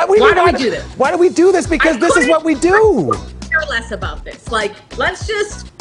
Why do we do this? Why do we do this? Because this is what we do. Care less about this. Like, let's just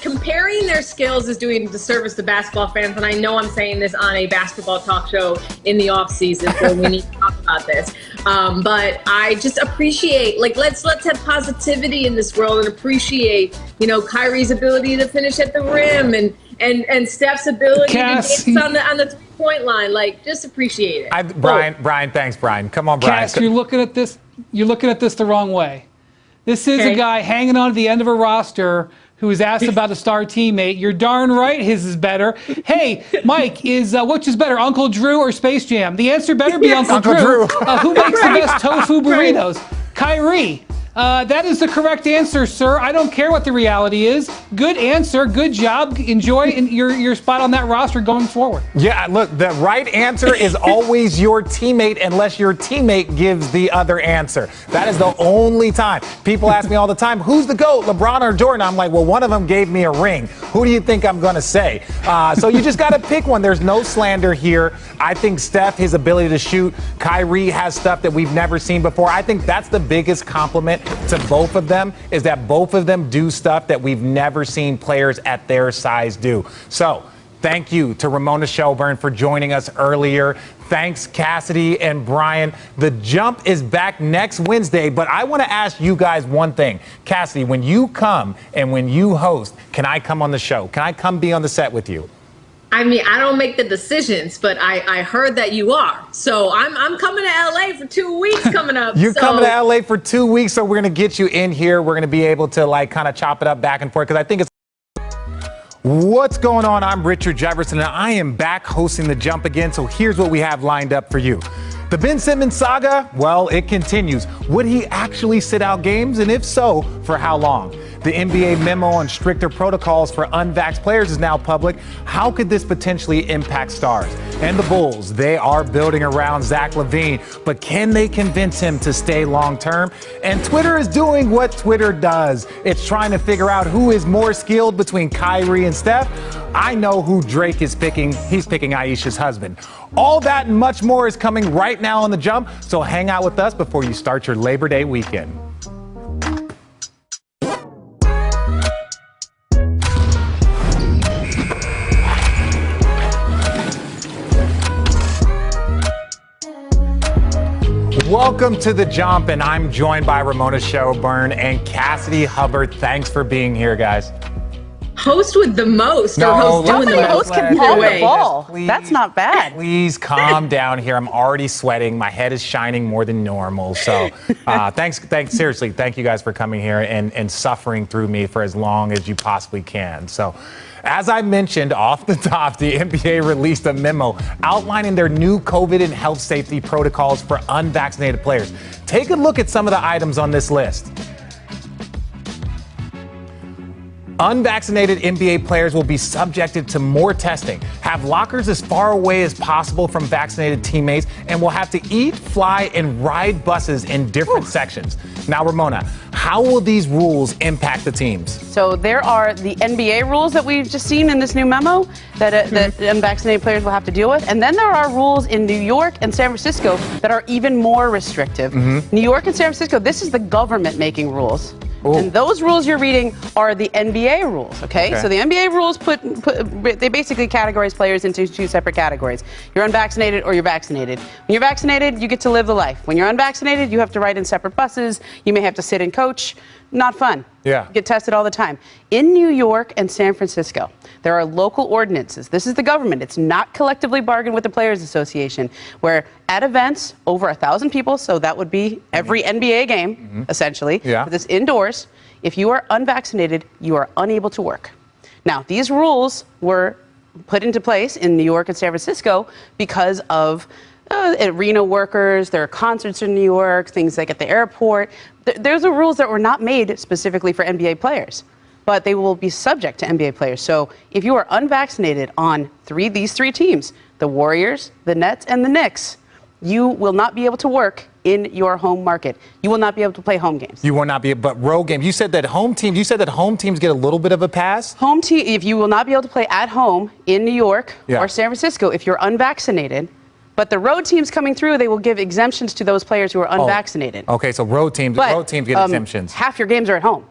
comparing their skills is doing disservice to basketball fans, and I know I'm saying this on a basketball talk show in the off season, so we need to talk about this. But I just appreciate, like, let's have positivity in this world and appreciate, Kyrie's ability to finish at the rim and Steph's ability to dance on the 3-point line. Like, just appreciate it. Brian, thanks, Brian. Come on, Brian. Cass, you're looking at this the wrong way. This is a guy hanging on to the end of a roster who was asked about a star teammate. You're darn right his is better. Hey, Mike, which is better, Uncle Drew or Space Jam? The answer better be Uncle Drew. Who makes the best tofu burritos? Kyrie. That is the correct answer, sir. I don't care what the reality is. Good answer. Good job. Enjoy your spot on that roster going forward. Yeah, look, the right answer is always your teammate unless your teammate gives the other answer. That is the only time. People ask me all the time, who's the GOAT, LeBron or Jordan? I'm like, well, one of them gave me a ring. Who do you think I'm going to say? So you just got to pick one. There's no slander here. I think Steph, his ability to shoot. Kyrie has stuff that we've never seen before. I think that's the biggest compliment to both of them, is that both of them do stuff that we've never seen players at their size do. So thank you to Ramona Shelburne for joining us earlier. Thanks, Cassidy and Brian. The Jump is back next Wednesday, but I want to ask you guys one thing. Cassidy, when you come and when you host, can I come on the show? Can I come be on the set with you? I mean, I don't make the decisions, but I heard that you are. So I'm coming to LA for 2 weeks coming up. You're coming to LA for 2 weeks, so we're going to get you in here. We're going to be able to kind of chop it up back and forth, because I think it's... What's going on? I'm Richard Jefferson, and I am back hosting The Jump again. So here's what we have lined up for you. The Ben Simmons saga, well, it continues. Would he actually sit out games? And if so, for how long? The NBA memo on stricter protocols for unvaxxed players is now public. How could this potentially impact stars? And the Bulls, they are building around Zach LaVine, but can they convince him to stay long term? And Twitter is doing what Twitter does. It's trying to figure out who is more skilled between Kyrie and Steph. I know who Drake is picking. He's picking Aisha's husband. All that and much more is coming right now on The Jump, so hang out with us before you start your Labor Day weekend. Welcome to The Jump, and I'm joined by Ramona Shelburne and Cassidy Hubbard. Thanks for being here, guys. Host with the most, or host doing the most. Host can hold the ball. That's not bad. Please calm down here. I'm already sweating. My head is shining more than normal. So thanks. Seriously, thank you guys for coming here and suffering through me for as long as you possibly can. So as I mentioned off the top, the NBA released a memo outlining their new COVID and health safety protocols for unvaccinated players. Take a look at some of the items on this list. Unvaccinated NBA players will be subjected to more testing, have lockers as far away as possible from vaccinated teammates, and will have to eat, fly, and ride buses in different sections. Now, Ramona, how will these rules impact the teams? So there are the NBA rules that we've just seen in this new memo that unvaccinated players will have to deal with. And then there are rules in New York and San Francisco that are even more restrictive. New York and San Francisco, this is the government making rules. Ooh. And those rules you're reading are the NBA rules, okay? So the NBA rules they basically categorize players into two separate categories. You're unvaccinated or you're vaccinated. When you're vaccinated, you get to live the life. When you're unvaccinated, you have to ride in separate buses. You may have to sit and coach. Not fun. Yeah. You get tested all the time. In New York and San Francisco, there are local ordinances. This is the government. It's not collectively bargained with the Players Association, where at events over 1,000 people, so that would be every NBA game, essentially, this indoors, if you are unvaccinated, you are unable to work. Now, these rules were put into place in New York and San Francisco because of arena workers, there are concerts in New York, things like at the airport. There's rules that were not made specifically for NBA players, but they will be subject to NBA players. So if you are unvaccinated on these three teams, the Warriors, the Nets, and the Knicks, you will not be able to work in your home market. You will not be able to play home games. You will not be, but road games. You said that home teams get a little bit of a pass? Home team, if you will not be able to play at home in New York or San Francisco, if you're unvaccinated, But the road teams coming through, they will give exemptions to those players who are unvaccinated. Okay, so road teams get exemptions. Half your games are at home.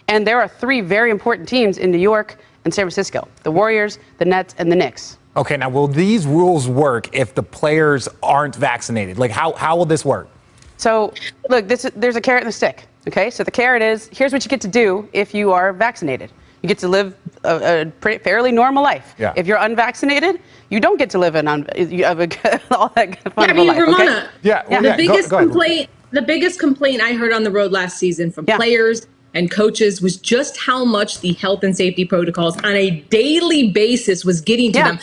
And there are 3 very important teams in New York and San Francisco: the Warriors, the Nets, and the Knicks. Okay, now will these rules work if the players aren't vaccinated? Like, how will this work? So, look, there's a carrot and a stick. Okay, so the carrot is, here's what you get to do if you are vaccinated. You get to live a fairly normal life. Yeah. If you're unvaccinated, you don't get to live all that fun of a life. Ramona, Yeah. The biggest complaint I heard on the road last season from players and coaches was just how much the health and safety protocols on a daily basis was getting to them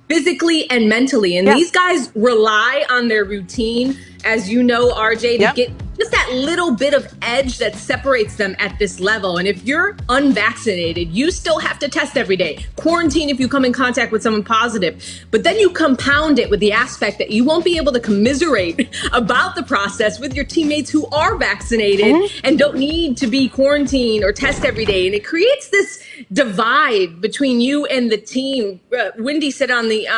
physically and mentally. And these guys rely on their routine, as you know, RJ, to get just that little bit of edge that separates them at this level. And if you're unvaccinated, you still have to test every day, quarantine if you come in contact with someone positive. But then you compound it with the aspect that you won't be able to commiserate about the process with your teammates who are vaccinated and don't need to be quarantined or test every day. And it creates this divide between you and the team. Wendy said on the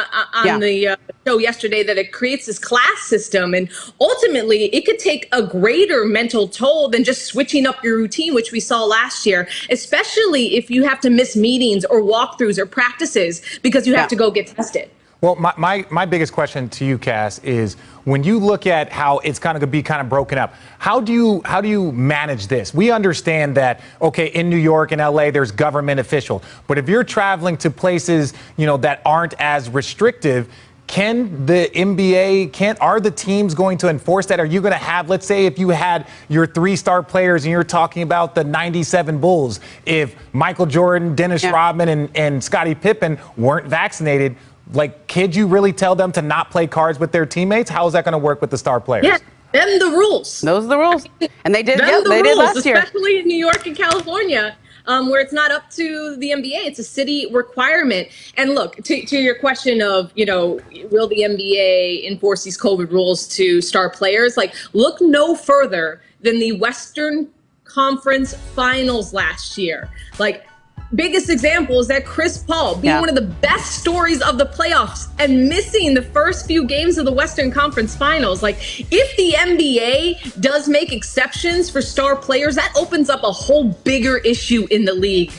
show yesterday that it creates this class system, and ultimately it could take a greater mental toll than just switching up your routine, which we saw last year, especially if you have to miss meetings or walkthroughs or practices because you have to go get tested. Well, my biggest question to you, Cass, is when you look at how it's kind of be kind of broken up, how do you manage this? We understand that, okay, in New York and LA, there's government officials, but if you're traveling to places, that aren't as restrictive, can the NBA, are the teams going to enforce that? Are you going to have, let's say if you had your 3-star players and you're talking about the 97 Bulls, if Michael Jordan, Dennis Rodman, and Scottie Pippen weren't vaccinated, like, could you really tell them to not play cards with their teammates? How is that going to work with the star players? Yeah, them the rules. Those are the rules. And they did, they did last year. Especially in New York and California. Where it's not up to the NBA, it's a city requirement. And look, to your question of, will the NBA enforce these COVID rules to star players? Like, look no further than the Western Conference Finals last year. Like, biggest example is that Chris Paul being one of the best stories of the playoffs and missing the first few games of the Western Conference Finals. Like, if the NBA does make exceptions for star players, that opens up a whole bigger issue in the league,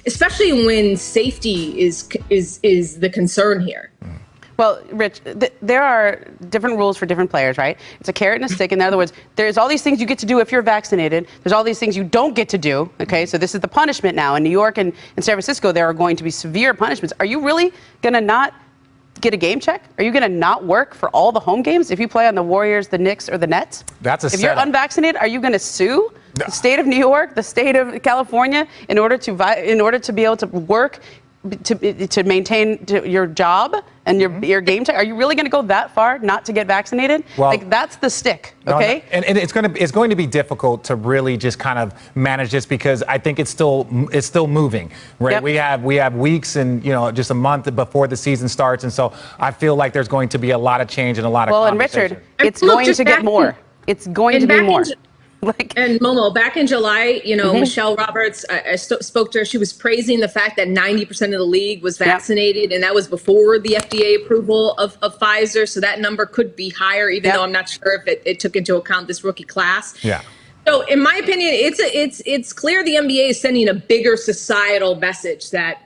especially when safety is the concern here. Well, Rich, there are different rules for different players, right? It's a carrot and a stick. In other words, there's all these things you get to do if you're vaccinated. There's all these things you don't get to do, okay? So this is the punishment now. In New York and in San Francisco, there are going to be severe punishments. Are you really going to not get a game check? Are you going to not work for all the home games if you play on the Warriors, the Knicks, or the Nets? That's a If you're unvaccinated, are you going to sue the state of New York, the state of California, in order to be able to work, to maintain your job and your game check? Are you really going to go that far not to get vaccinated? Well, like, that's the stick, okay? No, and it's going to be difficult to really just kind of manage this because I think it's still moving, right? Yep. We have weeks and just a month before the season starts, and so I feel like there's going to be a lot of change and a lot of conversation. And Richard, it's going to get more. It's going to be more. And Momo, back in July, Michelle Roberts, I spoke to her. She was praising the fact that 90% of the league was vaccinated, and that was before the FDA approval of Pfizer. So that number could be higher, even though I'm not sure if it took into account this rookie class. Yeah. So in my opinion, it's clear the NBA is sending a bigger societal message that,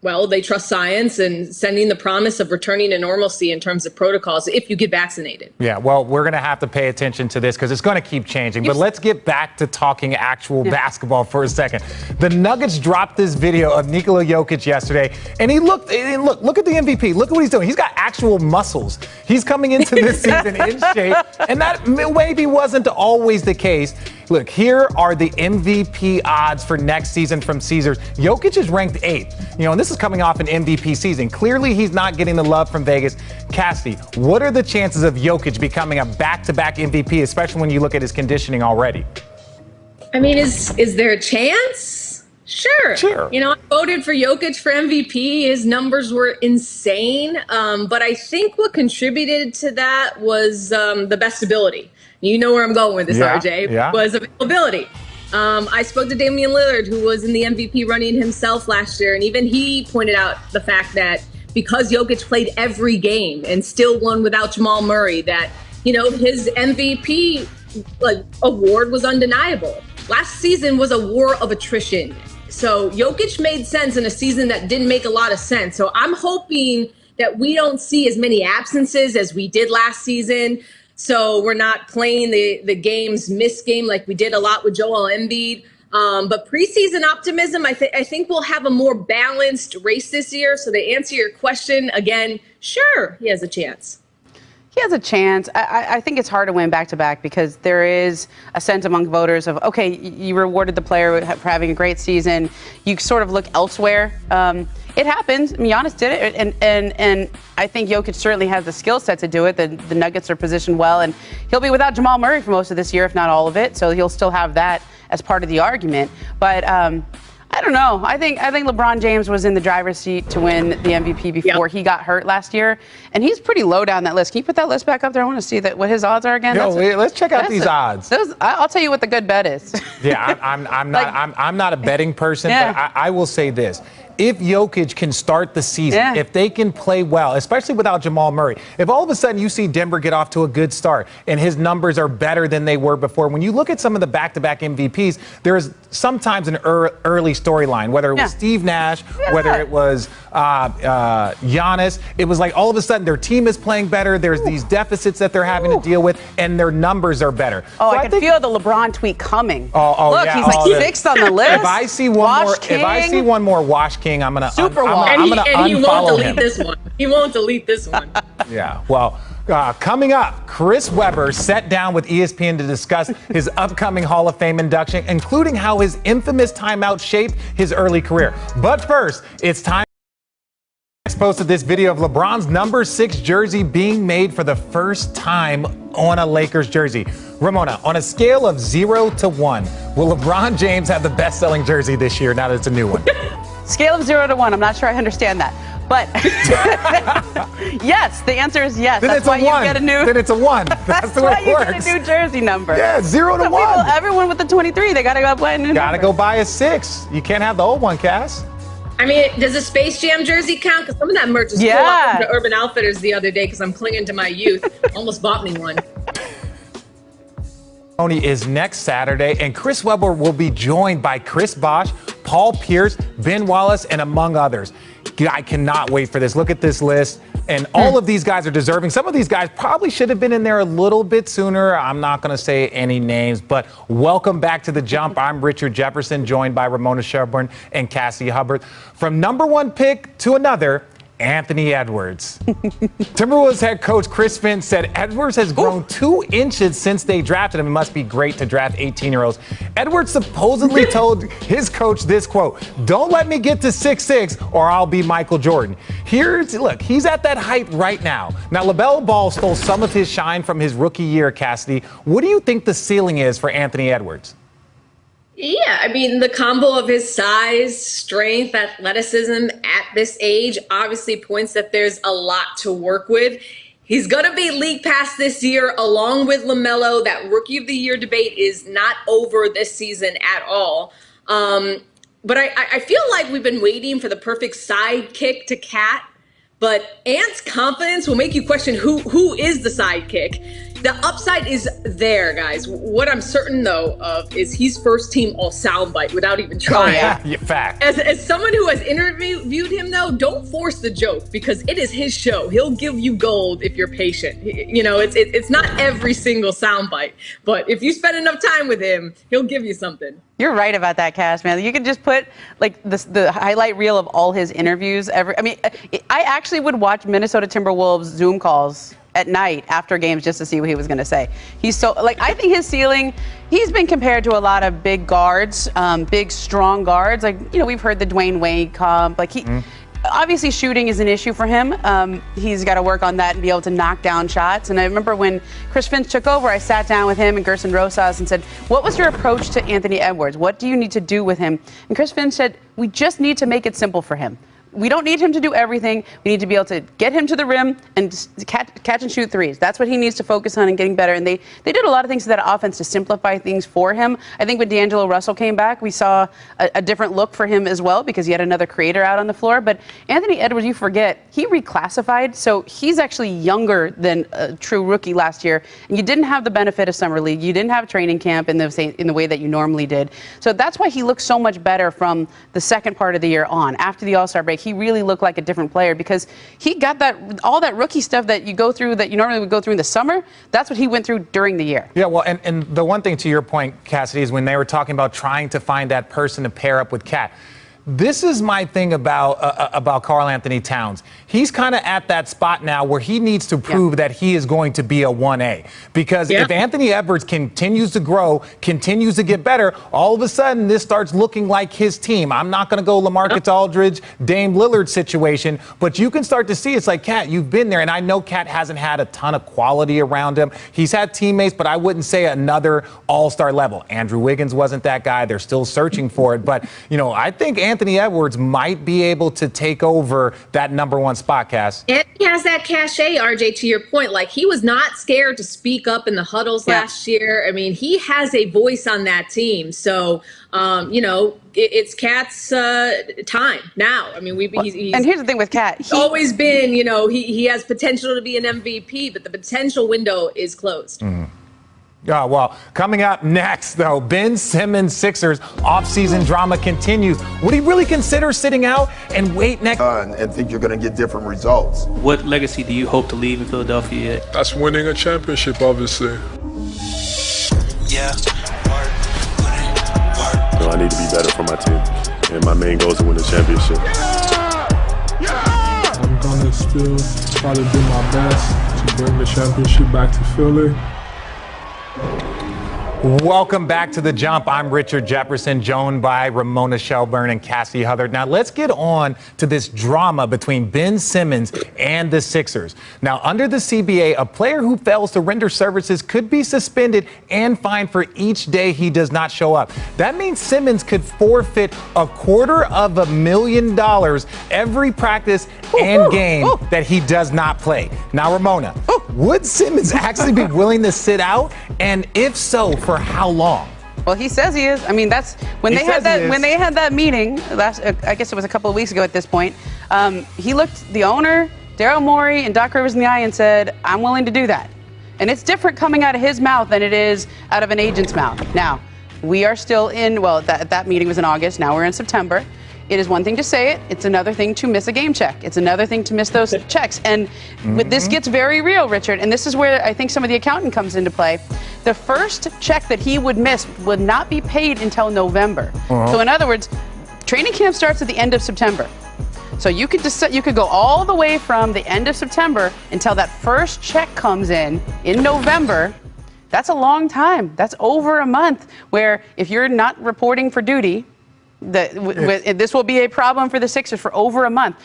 well, they trust science and sending the promise of returning to normalcy in terms of protocols if you get vaccinated. Yeah, well, we're going to have to pay attention to this because it's going to keep changing. But let's get back to talking actual basketball for a second. The Nuggets dropped this video of Nikola Jokic yesterday, and look at the MVP. Look at what he's doing. He's got actual muscles. He's coming into this season in shape, and that maybe wasn't always the case. Look, here are the MVP odds for next season from Caesars. Jokic is ranked 8th, and this is coming off an MVP season. Clearly, he's not getting the love from Vegas. Cassidy, what are the chances of Jokic becoming a back-to-back MVP, especially when you look at his conditioning already? I mean, is there a chance? Sure. I voted for Jokic for MVP. His numbers were insane. But I think what contributed to that was the best ability. You know where I'm going with this, RJ, was availability. I spoke to Damian Lillard, who was in the MVP running himself last year, and even he pointed out the fact that because Jokic played every game and still won without Jamal Murray, that, you know, his MVP award was undeniable. Last season was a war of attrition. So Jokic made sense in a season that didn't make a lot of sense. So I'm hoping that we don't see as many absences as we did last season. So we're not playing the games, missed game like we did a lot with Joel Embiid. But preseason optimism, I think we'll have a more balanced race this year. So to answer your question, again, sure, he has a chance. He has a chance. I think it's hard to win back-to-back because there is a sense among voters of, okay, you rewarded the player for having a great season. You sort of look elsewhere. It happens. I mean, Giannis did it, and I think Jokic certainly has the skill set to do it. The Nuggets are positioned well, and he'll be without Jamal Murray for most of this year, if not all of it, so he'll still have that as part of the argument. But I don't know. I think LeBron James was in the driver's seat to win the MVP before he got hurt last year, and he's pretty low down that list. Can you put that list back up there? I want to see what his odds are again. Let's check out these odds. I'll tell you what the good bet is. Yeah, I'm not a betting person, but I will say this. If Jokic can start the season, if they can play well, especially without Jamal Murray, if all of a sudden you see Denver get off to a good start and his numbers are better than they were before, when you look at some of the back-to-back MVPs, there is sometimes an early storyline, whether it was Steve Nash, whether it was Giannis. It was like all of a sudden their team is playing better. There's these deficits that they're having to deal with, and their numbers are better. Oh, so I can feel the LeBron tweet coming. Look, he's like sixth on the list. If I see one more Wash King, I'm gonna and he won't delete him. this one. He won't delete this one. Yeah. Well, coming up, Chris Webber sat down with ESPN to discuss his upcoming Hall of Fame induction, including how his infamous timeout shaped his early career. But first, it's time. Posted this video of LeBron's number 6 jersey being made for the first time on a Lakers jersey. Ramona, on a scale of 0 to 1, will LeBron James have the best-selling jersey this year now that it's a new one? Scale of 0 to 1. I'm not sure I understand that. But yes, the answer is yes. Then That's why you get a new. Then it's a 1. That's the way it works. Get a new jersey number. Yeah, 0 to 1. Everyone with the 23, they got to go buy a new number. Got to go buy a 6. You can't have the old one, Cass. I mean, does a Space Jam jersey count? Because some of that merch is cool. I went to Urban Outfitters the other day because I'm clinging to my youth. Almost bought me one. Is next Saturday, and Chris Webber will be joined by Chris Bosh, Paul Pierce, Ben Wallace, and among others. I cannot wait for this. Look at this list. And all of these guys are deserving. Some of these guys probably should have been in there a little bit sooner. I'm not going to say any names, but welcome back to The Jump. I'm Richard Jefferson, joined by Ramona Shelburne and Cassie Hubbard. From number 1 pick to another, Anthony Edwards. Timberwolves head coach Chris Finch said Edwards has grown 2 inches since they drafted him. It must be great to draft 18-year-olds. Edwards supposedly told his coach this quote, "Don't let me get to 6'6" or I'll be Michael Jordan." Look, he's at that height right now. Now, LaMelo Ball stole some of his shine from his rookie year, Cassidy. What do you think the ceiling is for Anthony Edwards? Yeah, I mean, the combo of his size, strength, athleticism at this age obviously points that there's a lot to work with. He's going to be league pass this year along with LaMelo. That rookie of the year debate is not over this season at all. But I feel like we've been waiting for the perfect sidekick to Cat. But Ant's confidence will make you question who is the sidekick. The upside is there, guys. What I'm certain, though, of is he's first team all soundbite without even trying. Oh, yeah. Fact. As someone who has interviewed him, though, don't force the joke because it is his show. He'll give you gold if you're patient. You know, it's not every single soundbite, but if you spend enough time with him, he'll give you something. You're right about that, Cass, man. You could just put like the highlight reel of all his interviews. I actually would watch Minnesota Timberwolves Zoom calls at night after games just to see what he was going to say. He's so I think his ceiling. He's been compared to a lot of big guards, big strong guards. We've heard the Dwayne Wade comp. Obviously, shooting is an issue for him. He's got to work on that and be able to knock down shots. And I remember when Chris Finch took over, I sat down with him and Gerson Rosas and said, "What was your approach to Anthony Edwards? What do you need to do with him?" And Chris Finch said, "We just need to make it simple for him. we don't need him to do everything. We need to be able to get him to the rim and catch and shoot threes. That's what he needs to focus on and getting better. And they did a lot of things to that offense to simplify things for him. I think when D'Angelo Russell came back, we saw a different look for him as well because he had another creator out on the floor. But Anthony Edwards, you forget, he reclassified, so he's actually younger than a true rookie last year. And you didn't have the benefit of summer league. You didn't have training camp in the way that you normally did. So that's why he looks so much better from the second part of the year on. After the All-Star break, he really looked like a different player because he got all that rookie stuff that you go through that you normally would go through in the summer. That's what he went through during the year. Yeah, well, and the one thing to your point, Cassidy, is when they were talking about trying to find that person to pair up with Cat. This is my thing about Karl Anthony Towns. He's kind of at that spot now where he needs to prove that he is going to be a 1A. Because if Anthony Edwards continues to grow, continues to get better, all of a sudden this starts looking like his team. I'm not going to go LaMarcus Aldridge, Dame Lillard situation, but you can start to see it's like, Cat, you've been there. And I know Cat hasn't had a ton of quality around him. He's had teammates, but I wouldn't say another all-star level. Andrew Wiggins wasn't that guy. They're still searching for it. But, you know, I think Anthony Edwards might be able to take over that #1 spot, Cass. And he has that cachet, RJ, to your point. Like, he was not scared to speak up in the huddles last year. I mean, he has a voice on that team. So, you know, it's Cat's time now. I mean, he's and here's the thing with Cat. He's always been, you know, he has potential to be an MVP, but the potential window is closed. Oh, well, coming up next, though, Ben Simmons Sixers offseason drama continues. Would he really consider sitting out and wait next? And think you're going to get different results. What legacy do you hope to leave in Philadelphia? That's winning a championship, obviously. Yeah. You know, I need to be better for my team, and my main goal is to win the championship. I'm going to still try to do my best to bring the championship back to Philly. Welcome back to The Jump. I'm Richard Jefferson, joined by Ramona Shelburne and Cassie Hubbard. Now, let's get on to this drama between Ben Simmons and the Sixers. Now, under the CBA, a player who fails to render services could be suspended and fined for each day he does not show up. That means Simmons could forfeit $250,000 every practice and game that he does not play. Now, Ramona, would Simmons actually be willing to sit out? And if so, for how long? Well, he says he is. I mean, that's when they had that meeting last. I guess it was a couple of weeks ago at this point. He looked the owner, Daryl Morey, and Doc Rivers in the eye and said, "I'm willing to do that." And it's different coming out of his mouth than it is out of an agent's mouth. Now, we are still in. Well, that meeting was in August. Now we're in September. It is one thing to say it. It's another thing to miss a game check. It's another thing to miss those checks. And this gets very real, Richard. And this is where I think some of the accountant comes into play. The first check that he would miss would not be paid until November. So in other words, training camp starts at the end of September. So you could go all the way from the end of September until that first check comes in November. That's a long time. That's over a month where if you're not reporting for duty, this will be a problem for the Sixers for over a month.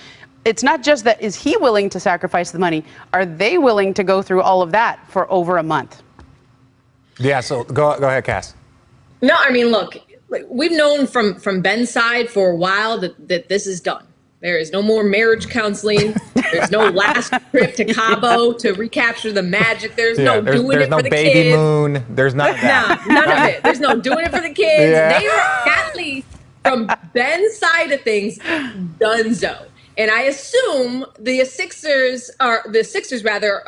It's not just that, is he willing to sacrifice the money? Are they willing to go through all of that for over a month? Yeah, so go ahead, Cass. No, I mean, look, we've known from Ben's side for a while that this is done. There is no more marriage counseling. There's no last trip to Cabo to recapture the magic. There's no doing it for the kids. There's no baby moon. There's none of that. No, none of it. There's no doing it for the kids. They are at least, from Ben's side of things, donezo. And I assume the Sixers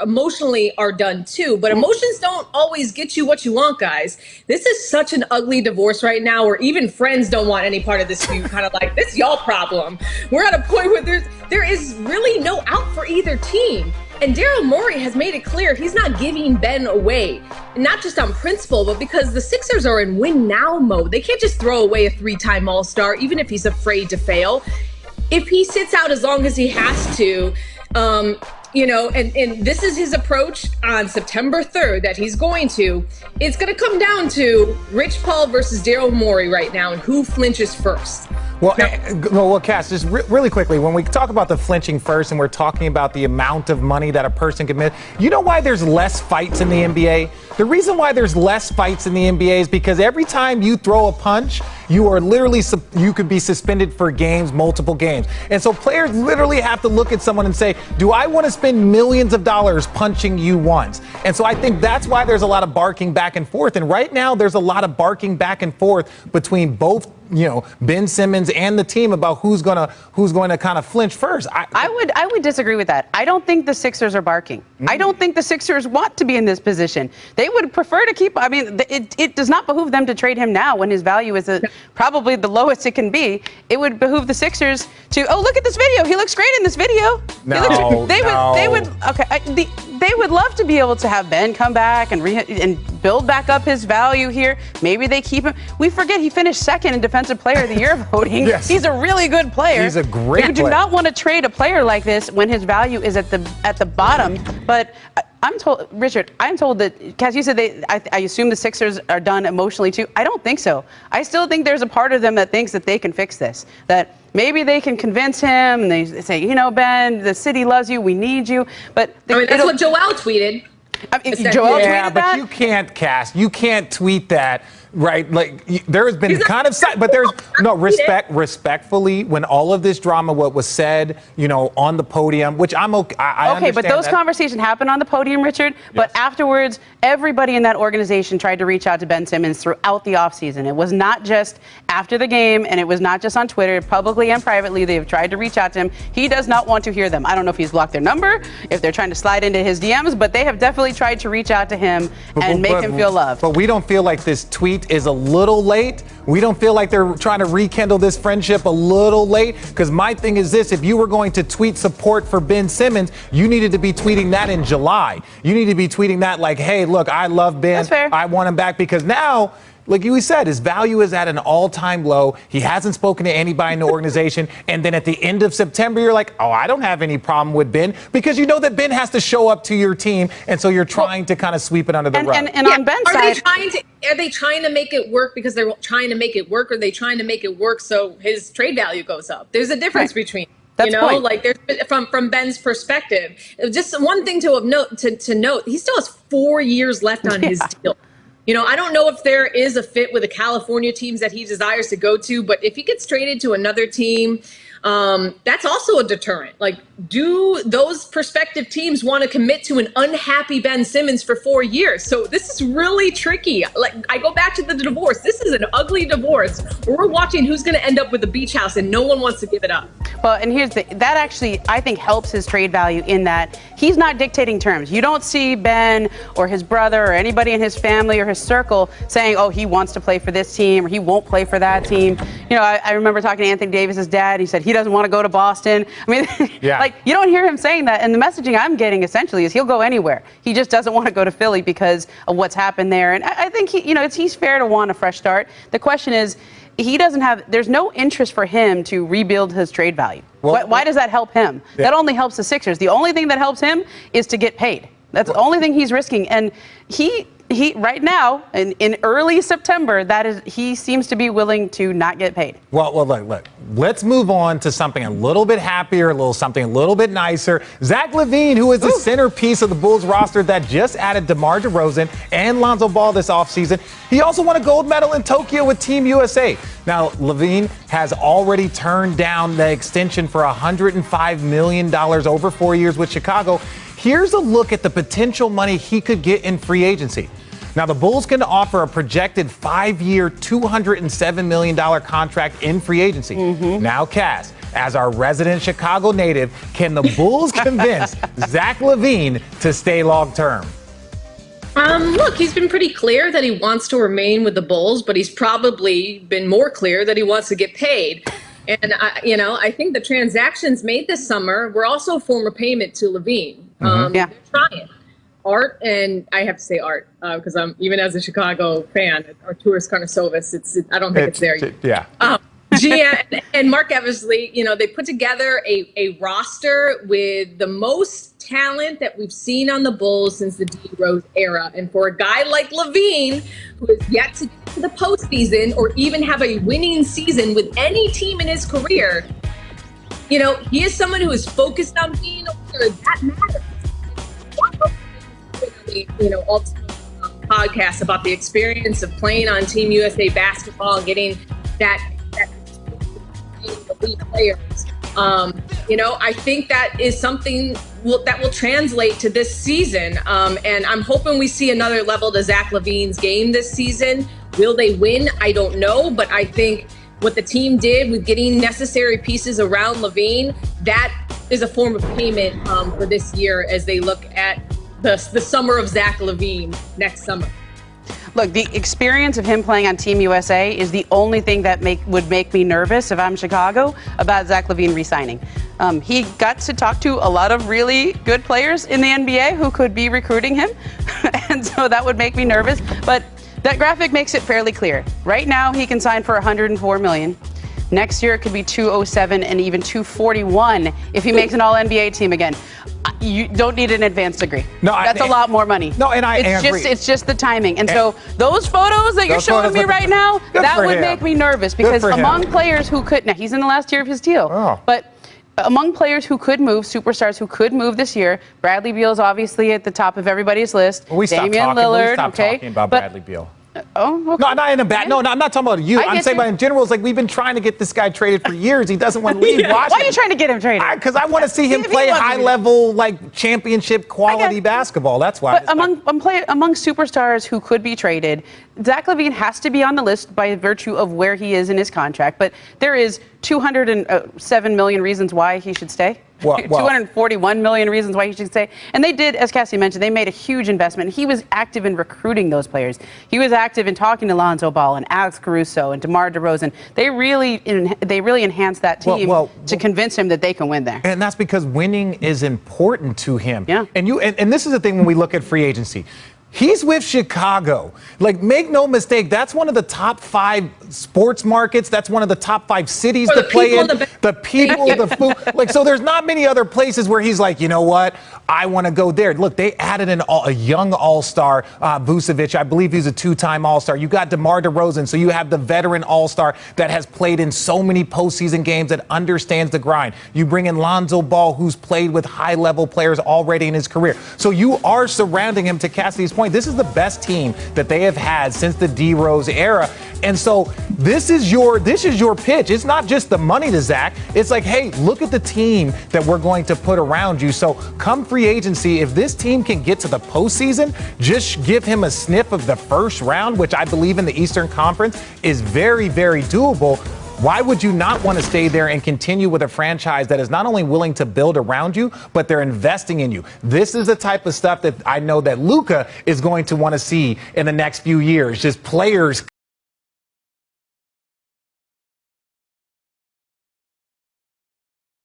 emotionally are done too. But emotions don't always get you what you want, guys. This is such an ugly divorce right now where even friends don't want any part of this feud. Kind of like, this is y'all problem. We're at a point where there is really no out for either team. And Daryl Morey has made it clear he's not giving Ben away, not just on principle, but because the Sixers are in win now mode. They can't just throw away a 3-time All-Star, even if he's afraid to fail. If he sits out as long as he has to, you know, and this is his approach on September 3rd that he's going to, it's going to come down to Rich Paul versus Daryl Morey right now and who flinches first. Well, Cass, just really quickly, when we talk about the flinching first and we're talking about the amount of money that a person can miss, you know why there's less fights in the NBA? The reason why there's less fights in the NBA is because every time you throw a punch, you are literally, you could be suspended for games, multiple games. And so players literally have to look at someone and say, do I want to spend millions of dollars punching you once? And so I think that's why there's a lot of barking back and forth. And right now there's a lot of barking back and forth between both, Ben Simmons and the team about who's going to kind of flinch first. I would disagree with that. I don't think the Sixers are barking. I don't think the Sixers want to be in this position. They would prefer to keep, it does not behoove them to trade him now when his value is probably the lowest it can be. It would behoove the Sixers to, oh, look at this video. He looks great in this video. They would love to be able to have Ben come back and build back up his value here. Maybe they keep him. We forget he finished second in Defensive Player of the Year voting. Yes. He's a really good player. He's a great player. You do not want to trade a player like this when his value is at the bottom. But I'm told, Richard, I'm told that, Cass, you said I assume the Sixers are done emotionally too. I don't think so. I still think there's a part of them that thinks that they can fix this. That maybe they can convince him and they say, Ben, the city loves you, we need you. But that's what Joel tweeted. Joel tweeted that? But you can't, Cass. You can't tweet that. Right, like there has been kind of, but there's no respectfully, when all of this drama, what was said, on the podium, which I'm okay. I understand but those conversations happened on the podium, Richard. Yes. But afterwards, everybody in that organization tried to reach out to Ben Simmons throughout the offseason. It was not just after the game, and it was not just on Twitter, publicly and privately. They have tried to reach out to him. He does not want to hear them. I don't know if he's blocked their number, if they're trying to slide into his DMs, but they have definitely tried to reach out to him and make him feel loved. But we don't feel like this tweet is a little late. We don't feel like they're trying to rekindle this friendship a little late, because my thing is this: if you were going to tweet support for Ben Simmons, you needed to be tweeting that in July. You need to be tweeting that like, hey, look, I love Ben. That's fair. I want him back, because now, like you said, his value is at an all-time low. He hasn't spoken to anybody in the organization. And then at the end of September, you're like, oh, I don't have any problem with Ben, because you know that Ben has to show up to your team. And so you're trying to kind of sweep it under the rug. And on Ben's side, are they trying to make it work because they're trying to make it work, or are they trying to make it work so his trade value goes up? There's a difference between. That's like there's from Ben's perspective. Just one thing to note, he still has 4 years left on his deal. I don't know if there is a fit with the California teams that he desires to go to, but if he gets traded to another team, that's also a deterrent. Like, do those prospective teams want to commit to an unhappy Ben Simmons for 4 years? So this is really tricky. Like, I go back to the divorce. This is an ugly divorce where we're watching who's going to end up with a beach house and no one wants to give it up. Well, and that actually, I think, helps his trade value in that he's not dictating terms. You don't see Ben or his brother or anybody in his family or his circle saying, oh, he wants to play for this team or he won't play for that team. I remember talking to Anthony Davis's dad. He said he doesn't want to go to Boston. Like, you don't hear him saying that. And the messaging I'm getting essentially is he'll go anywhere. He just doesn't want to go to Philly because of what's happened there. And I think he's fair to want a fresh start. The question is, there's no interest for him to rebuild his trade value. Why does that help him? Yeah. That only helps the Sixers. The only thing that helps him is to get paid. That's the only thing he's risking. And he right now, in early September, he seems to be willing to not get paid. Well, look. Let's move on to something a little bit happier, something a little bit nicer. Zach LaVine, who is the centerpiece of the Bulls roster that just added DeMar DeRozan and Lonzo Ball this offseason. He also won a gold medal in Tokyo with Team USA. Now, LaVine has already turned down the extension for $105 million over 4 years with Chicago. Here's a look at the potential money he could get in free agency. Now, the Bulls can offer a projected 5-year, $207 million contract in free agency. Now, Cass, as our resident Chicago native, can the Bulls convince Zach LaVine to stay long-term? Look, he's been pretty clear that he wants to remain with the Bulls, but he's probably been more clear that he wants to get paid. And, I think the transactions made this summer were also a form of payment to LaVine. They're trying. Art, and I have to say Art, because I'm, even as a Chicago fan, Arturas Karnisovas, I don't think it's there yet. Yeah. Gia and Mark Eversley, they put together a roster with the most talent that we've seen on the Bulls since the D Rose era. And for a guy like LaVine, who has yet to get to the postseason or even have a winning season with any team in his career, he is someone who is focused on being a winner. That matters. Ultimately, podcast about the experience of playing on Team USA basketball and getting that elite players. I think that is something that will translate to this season. And I'm hoping we see another level to Zach LaVine's game this season. Will they win? I don't know. But I think what the team did with getting necessary pieces around LaVine, that is a form of payment for this year as they look at the summer of Zach LaVine next summer. Look, the experience of him playing on Team USA is the only thing that would make me nervous if I'm Chicago about Zach LaVine re-signing. He got to talk to a lot of really good players in the NBA who could be recruiting him, and so that would make me nervous. But that graphic makes it fairly clear. Right now, he can sign for $104 million. Next year, it could be $207 and even $241 if he makes an All-NBA team again. You don't need an advanced degree. No, that's a lot more money. No, and I agree. It's just the timing. And so those photos that you're showing me right now, that would make me nervous because among players who could, now he's in the last year of his deal, but among players who could move, superstars who could move this year, Bradley Beal's obviously at the top of everybody's list. We stopped talking about Bradley Beal. Oh, okay. No, not in a bad. No, I'm not talking about you. I'm saying about in general. It's like we've been trying to get this guy traded for years. He doesn't want to leave Washington. Why are you trying to get him traded? Because I want to see him play high-level, like championship quality basketball. That's why. But among superstars who could be traded, Zach LaVine has to be on the list by virtue of where he is in his contract. But there is 207 million reasons why he should stay. 241 million reasons why he should stay. And they did, as Cassie mentioned, they made a huge investment. He was active in recruiting those players. He was active in talking to Lonzo Ball and Alex Caruso and DeMar DeRozan. They really enhanced that team to convince him that they can win there. And that's because winning is important to him. Yeah. And this is the thing when we look at free agency. He's with Chicago. Like, make no mistake, that's one of the top 5 sports markets. That's one of the top 5 cities to play in. The people, the food. Like, so there's not many other places where he's like, you know what? I want to go there. Look, they added a young all-star, Vucevic. I believe he's a 2-time all-star. You got DeMar DeRozan, so you have the veteran all-star that has played in so many postseason games that understands the grind. You bring in Lonzo Ball, who's played with high-level players already in his career. So you are surrounding him, to Cassidy's point. This is the best team that they have had since the D-Rose era. And so this is your pitch. It's not just the money to Zach. It's like, hey, look at the team that we're going to put around you. So come free agency, if this team can get to the postseason, just give him a sniff of the first round, which I believe in the Eastern Conference is very, very doable. Why would you not want to stay there and continue with a franchise that is not only willing to build around you, but they're investing in you? This is the type of stuff that I know that Luka is going to want to see in the next few years. Just players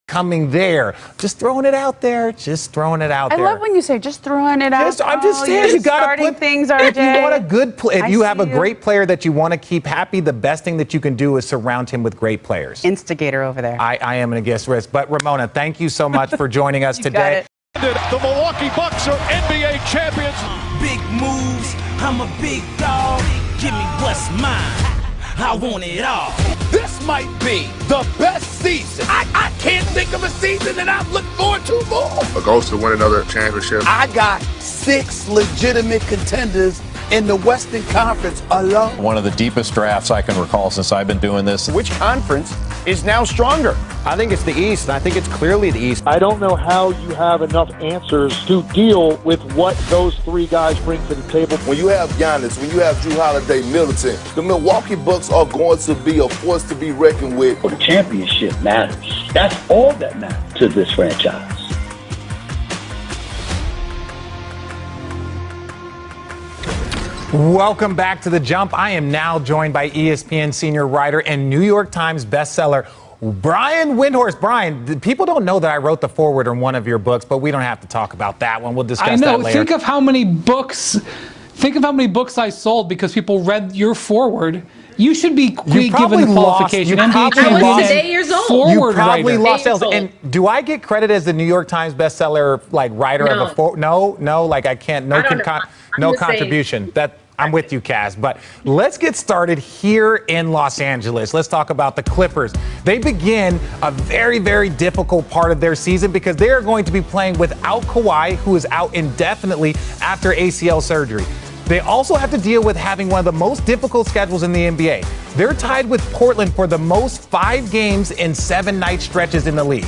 coming there. Just throwing it out there. Just throwing it out there. I love when you say just throwing it out. I'm just saying, you got to put things, RJ. If you want a good if you have a great player that you want to keep happy, the best thing that you can do is surround him with great players. Instigator over there. I am going to guess risk. But Ramona, thank you so much for joining us today. The Milwaukee Bucks are NBA champions. Big moves. I'm a big dog. Give me what's mine. I want it all. This might be the best season. I can't think of a season that I've looked forward to more. A goal to win another championship. I got 6 legitimate contenders in the Western Conference alone. One of the deepest drafts I can recall since I've been doing this. Which conference is now stronger? I think it's the East, and I think it's clearly the East. I don't know how you have enough answers to deal with what those 3 guys bring to the table. When you have Giannis, when you have Drew Holiday, Middleton, the Milwaukee Bucks are going to be a force to be reckoned with. Well, the championship matters. That's all that matters to this franchise. Welcome back to The Jump. I am now joined by ESPN senior writer and New York Times bestseller, Brian Windhorst. Brian, people don't know that I wrote the foreword in one of your books, but we don't have to talk about that one. We'll discuss that later. Think of how many books I sold because people read your foreword. You should be given the qualification. I was today years old. You probably lost sales. And do I get credit as the New York Times bestseller, like writer of a foreword? No, like I can't. No contribution. I'm with you, Kaz. But let's get started here in Los Angeles. Let's talk about the Clippers. They begin a very, very difficult part of their season because they are going to be playing without Kawhi, who is out indefinitely after ACL surgery. They also have to deal with having one of the most difficult schedules in the NBA. They're tied with Portland for the most 5 games in 7-night stretches in the league.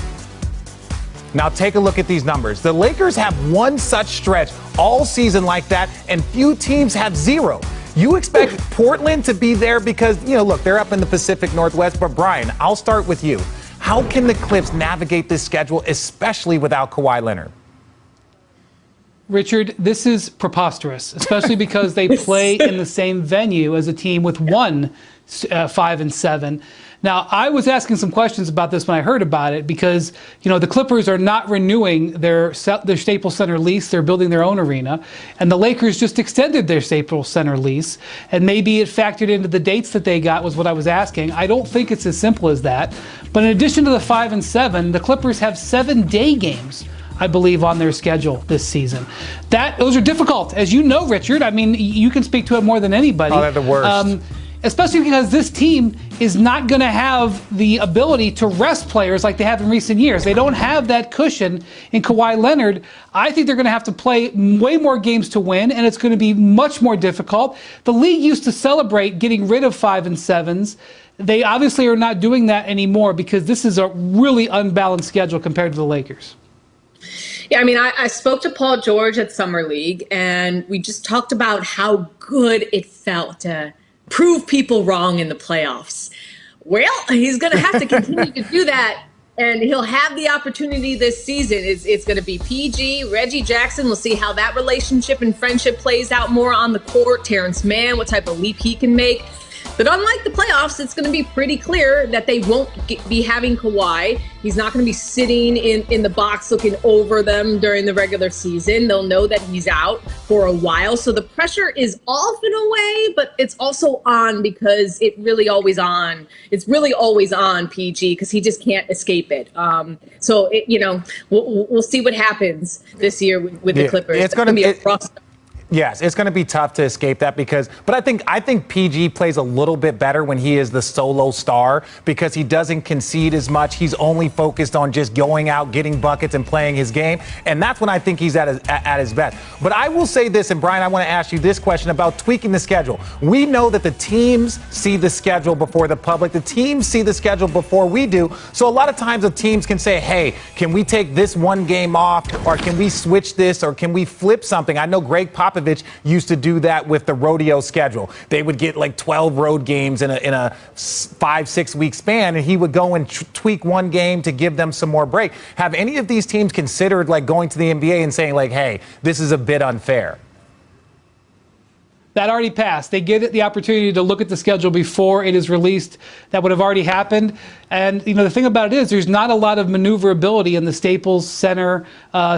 Now take a look at these numbers. The Lakers have one such stretch all season like that, and few teams have 0. You expect Portland to be there because, look, they're up in the Pacific Northwest. But Brian, I'll start with you. How can the Clips navigate this schedule, especially without Kawhi Leonard? Richard, this is preposterous, especially because they play in the same venue as a team with 5 and 7. Now, I was asking some questions about this when I heard about it because, the Clippers are not renewing their Staples Center lease. They're building their own arena. And the Lakers just extended their Staples Center lease. And maybe it factored into the dates that they got was what I was asking. I don't think it's as simple as that. But in addition to the 5 and 7, the Clippers have 7-day games, I believe, on their schedule this season. Those are difficult. As you know, Richard, I mean, you can speak to it more than anybody. Oh, they're the worst. Especially because this team is not going to have the ability to rest players like they have in recent years. They don't have that cushion in Kawhi Leonard. I think they're going to have to play way more games to win, and it's going to be much more difficult. The league used to celebrate getting rid of 5 and 7s. They obviously are not doing that anymore because this is a really unbalanced schedule compared to the Lakers. Yeah, I mean, I spoke to Paul George at Summer League, and we just talked about how good it felt to prove people wrong in the playoffs. Well, he's going to have to continue to do that, and he'll have the opportunity this season. It's going to be PG, Reggie Jackson. We'll see how that relationship and friendship plays out more on the court. Terrence Mann, what type of leap he can make. But unlike the playoffs, it's going to be pretty clear that they won't be having Kawhi. He's not going to be sitting in the box looking over them during the regular season. They'll know that he's out for a while. So the pressure is off in a way, but it's also on because it's really always on PG because he just can't escape it. We'll see what happens this year with the Clippers. It's going to be a rough start. Yes, it's going to be tough to escape that but I think PG plays a little bit better when he is the solo star because he doesn't concede as much. He's only focused on just going out, getting buckets, and playing his game, and that's when I think he's at his best. But I will say this, and Brian, I want to ask you this question about tweaking the schedule. We know that the teams see the schedule before the public. The teams see the schedule before we do. So a lot of times the teams can say, hey, can we take this one game off, or can we switch this, or can we flip something? I know Greg Popovich used to do that with the rodeo schedule. They would get like 12 road games in a 5-6 week span, and he would go and tweak one game to give them some more break. Have any of these teams considered like going to the NBA and saying like, hey, this is a bit unfair? That already passed. They get the opportunity to look at the schedule before it is released. That would have already happened. And, the thing about it is there's not a lot of maneuverability in the Staples Center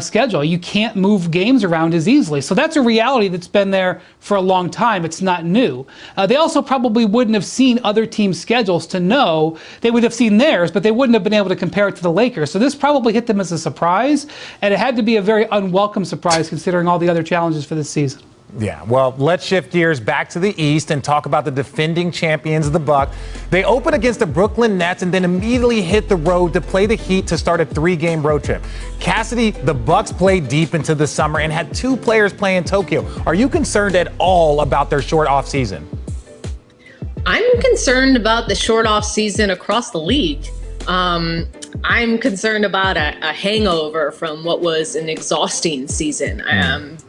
schedule. You can't move games around as easily. So that's a reality that's been there for a long time. It's not new. They also probably wouldn't have seen other teams' schedules to know. They would have seen theirs, but they wouldn't have been able to compare it to the Lakers. So this probably hit them as a surprise. And it had to be a very unwelcome surprise considering all the other challenges for this season. Yeah, well, let's shift gears back to the East and talk about the defending champions of the Bucks. They open against the Brooklyn Nets and then immediately hit the road to play the Heat to start a 3-game road trip. Cassidy, the Bucks played deep into the summer and had 2 players play in Tokyo. Are you concerned at all about their short off season? I'm concerned about the short off season across the league. I'm concerned about a hangover from what was an exhausting season.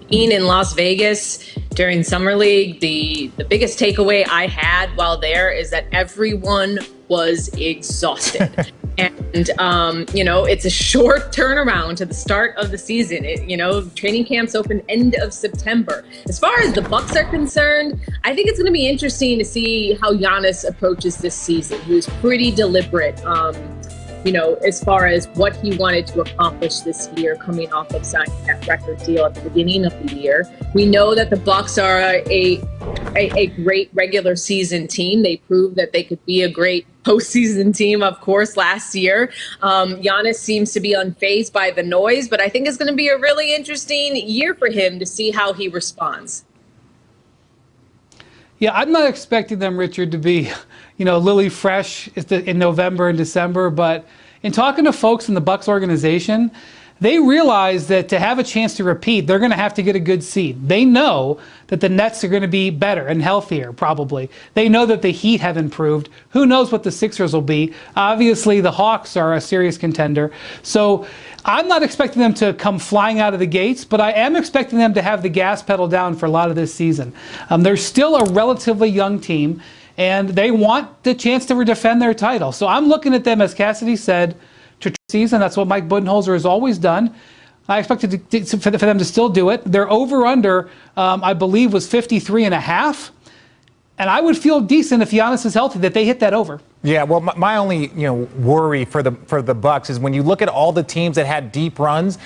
Being in Las Vegas during Summer League, the biggest takeaway I had while there is that everyone was exhausted. And, it's a short turnaround to the start of the season. Training camps open end of September. As far as the Bucks are concerned, I think it's going to be interesting to see how Giannis approaches this season. He was pretty deliberate, as far as what he wanted to accomplish this year coming off of signing that record deal at the beginning of the year. We know that the Bucks are a great regular season team. They proved that they could be a great postseason team, of course, last year. Giannis seems to be unfazed by the noise, but I think it's going to be a really interesting year for him to see how he responds. Yeah, I'm not expecting them, Richard, to be, lily fresh in November and December. But in talking to folks in the Bucks organization, They realize that to have a chance to repeat, they're going to have to get a good seed. They know that the Nets are going to be better and healthier, probably. They know that the Heat have improved. Who knows what the Sixers will be? Obviously, the Hawks are a serious contender. So I'm not expecting them to come flying out of the gates, but I am expecting them to have the gas pedal down for a lot of this season. They're still a relatively young team, and they want the chance to defend their title. So I'm looking at them, as Cassidy said, to season. That's what Mike Budenholzer has always done. I expected for them to still do it. Their over-under, I believe, was 53.5. And I would feel decent if Giannis is healthy that they hit that over. Yeah, well, my only worry for the Bucks is when you look at all the teams that had deep runs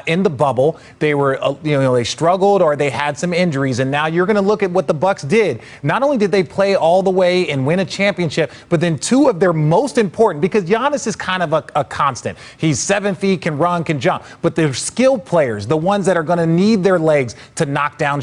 in the bubble, they were they struggled or they had some injuries, and now you're going to look at what the Bucks did. Not only did they play all the way and win a championship, but then two of their most important, because Giannis is kind of a constant. He's 7 feet, can run, can jump, but they're skilled players, the ones that are going to need their legs to knock down